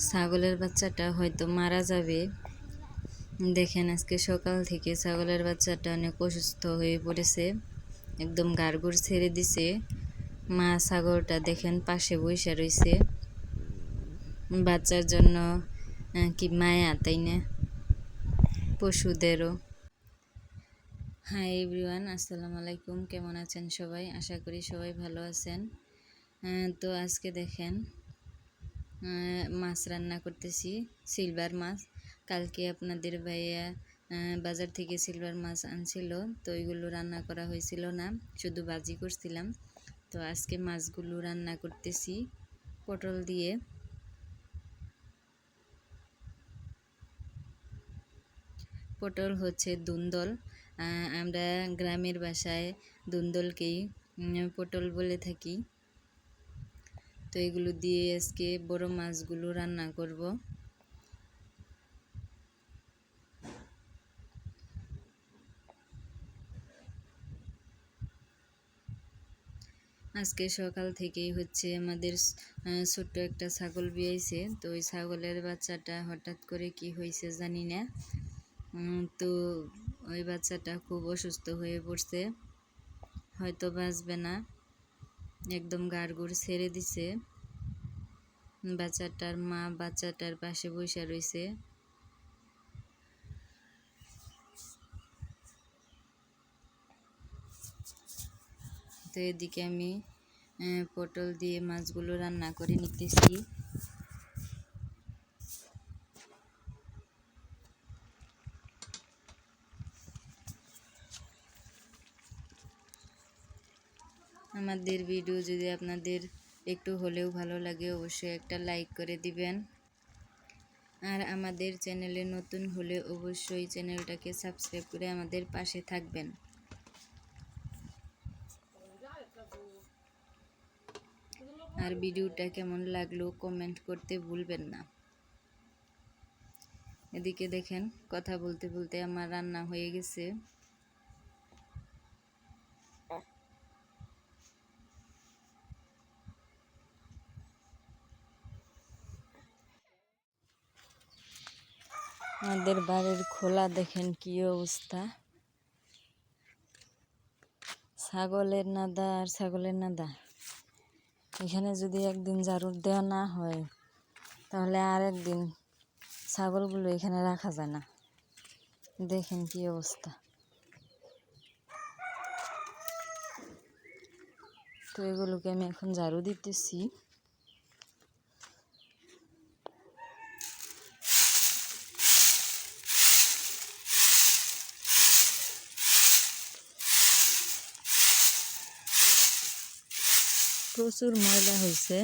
ছাগলের বাচ্চাটা হয়তো মারা যাবে। দেখেন আজকে সকাল থেকে ছাগলের বাচ্চাটা অনেক অসুস্থ হয়ে পড়েছে, একদম গাড়গুড় ছেড়ে দিছে। মা ছাগলটা দেখেন পাশে বসে রয়েছে, বাচ্চার জন্য কি মায়া, তাই না? পশুদেরও। হাই এভরিওয়ান, আসসালামু আলাইকুম। কেমন আছেন সবাই? আশা করি সবাই ভালো আছেন। তো আজকে দেখেন মাছ রান্না করতেছি, সিলভার মাছ। কালকে আপনাদের ভাইয়া বাজার থেকে সিলভার মাছ আনছিল, তো ওইগুলো রান্না করা হয়েছিল না, শুধু ভাজি করছিলাম। তো আজকে মাছগুলো রান্না করতেছি পটল দিয়ে। পটল হচ্ছে দুন্দল, আমরা গ্রামের ভাষায় দুন্দলকেই পটল বলে থাকি। তো এগুলো দিয়ে আজকে বড় মাছগুলো রান্না করব। আজকে সকাল থেকেই হচ্ছে আমাদের ছোট্ট একটা ছাগল বিয়েছে। তো ওই ছাগলের বাচ্চাটা হঠাৎ করে কি হয়েছে জানি না, তো ওই বাচ্চাটা খুব অসুস্থ হয়ে পড়ছে, হয়তো বাঁচবে না, একদম গাড়গুড় ছেড়ে দিছে। বাচ্চাটার মা বাচ্চাটার পাশে বসে রয়েছে। তো এদিকে আমি পটল দিয়ে মাছগুলো রান্না করে নিতেছি। আমাদের ভিডিও যদি আপনাদের একটু হলেও ভালো লাগে, অবশ্যই একটা লাইক করে দিবেন। আর আমাদের চ্যানেলে নতুন হলে অবশ্যই চ্যানেলটাকে সাবস্ক্রাইব করে আমাদের পাশে থাকবেন। আর ভিডিওটা কেমন লাগলো কমেন্ট করতে ভুলবেন না। এদিকে দেখেন কথা বলতে বলতে আমার রান্না হয়ে গেছে। আমাদের বাড়ির খোলা দেখেন কি অবস্থা, ছাগলের নাদা আর ছাগলের নাদা। এখানে যদি একদিন ঝাড়ু দেওয়া না হয় তাহলে আর একদিন ছাগলগুলো এখানে রাখা যায় না। দেখেন কি অবস্থা। তো এগুলোকে আমি এখন ঝাড়ু দিতেছি। প্রচুর ময়লা হয়েছে।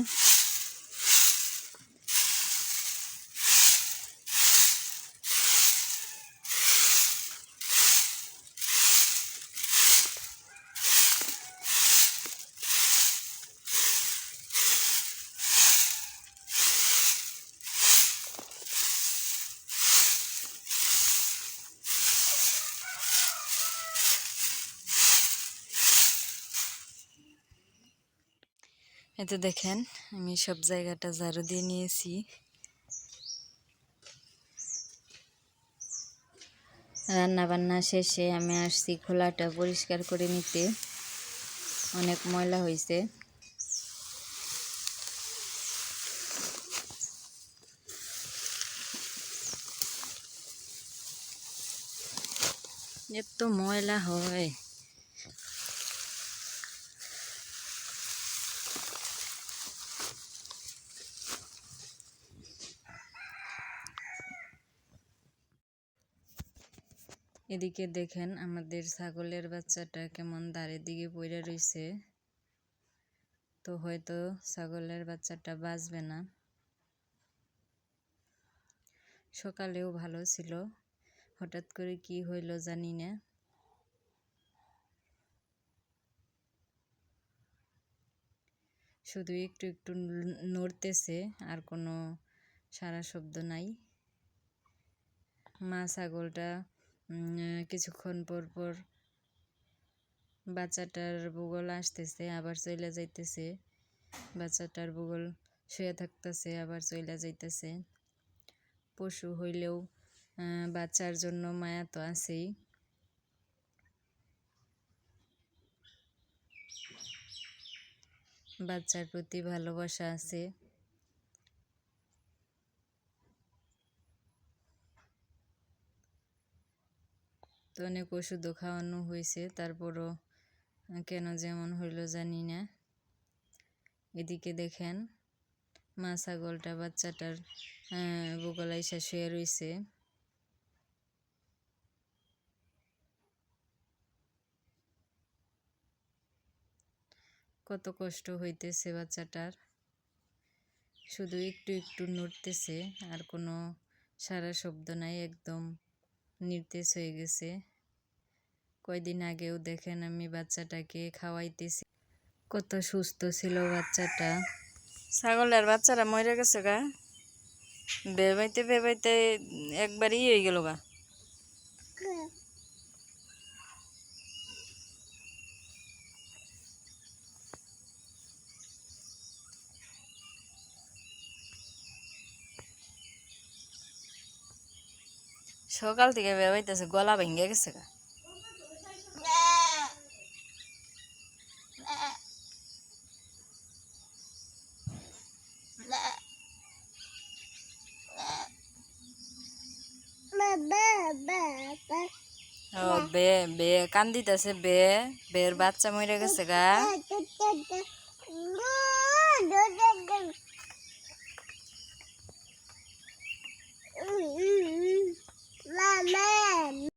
এতে দেখেন আমি সব জায়গাটা ঝাড়ু দিয়ে নিয়েছি। রান্না বান্না শেষে আমি আসছি খোলাটা পরিষ্কার করে নিতে, অনেক ময়লা হয়েছে। এত ময়লা হয়। এদিকে দেখেন আমাদের ছাগলের বাচ্চাটা কেমন দাঁড়ের দিকে পড়ে রয়েছে। তো হয়তো ছাগলের বাচ্চাটা বাঁচবে না। সকালেও ভালো ছিল, হঠাৎ করে কি হইল জানি না। শুধু একটু একটু নড়তেছে, আর কোনো সারা শব্দ নাই। মা ছাগলটা কিছুক্ষণ পর পর বাচ্চাটার বুগল আসতেছে, আবার চলে যাইতেছে। বাচ্চাটার বুগল শুয়ে থাকতেছে আবার চইলা যাইতেছে। পশু হইলেও বাচ্চার জন্য মায়া তো আছেই। বাচ্চার প্রতি ভালোবাসা আছে। তো অনেক ওষুধও খাওয়ানো হয়েছে, তারপরও কেন যেমন হইল জানি না। এদিকে দেখেন মা ছাগলটা বাচ্চাটার বুকলায় শুয়ে রয়েছে। কত কষ্ট হইতেছে বাচ্চাটার, শুধু একটু একটু নড়তেছে, আর কোনো সারা শব্দ নাই, একদম নির্তেজ হয়ে গেছে। কয়দিন আগেও দেখেন আমি বাচ্চাটাকে খাওয়াইতেছি, কত সুস্থ ছিল বাচ্চাটা। ছাগলের বাচ্চারা মরে গেছে গা, বেবাইতে বেবাইতে একবারই হয়ে গেল গা। সকাল থেকে বেবাইতেছে, গলা ভেঙে গেছে গা। বে বে কান্দিতেছে, বের বাচ্চা মরে গেছে গা।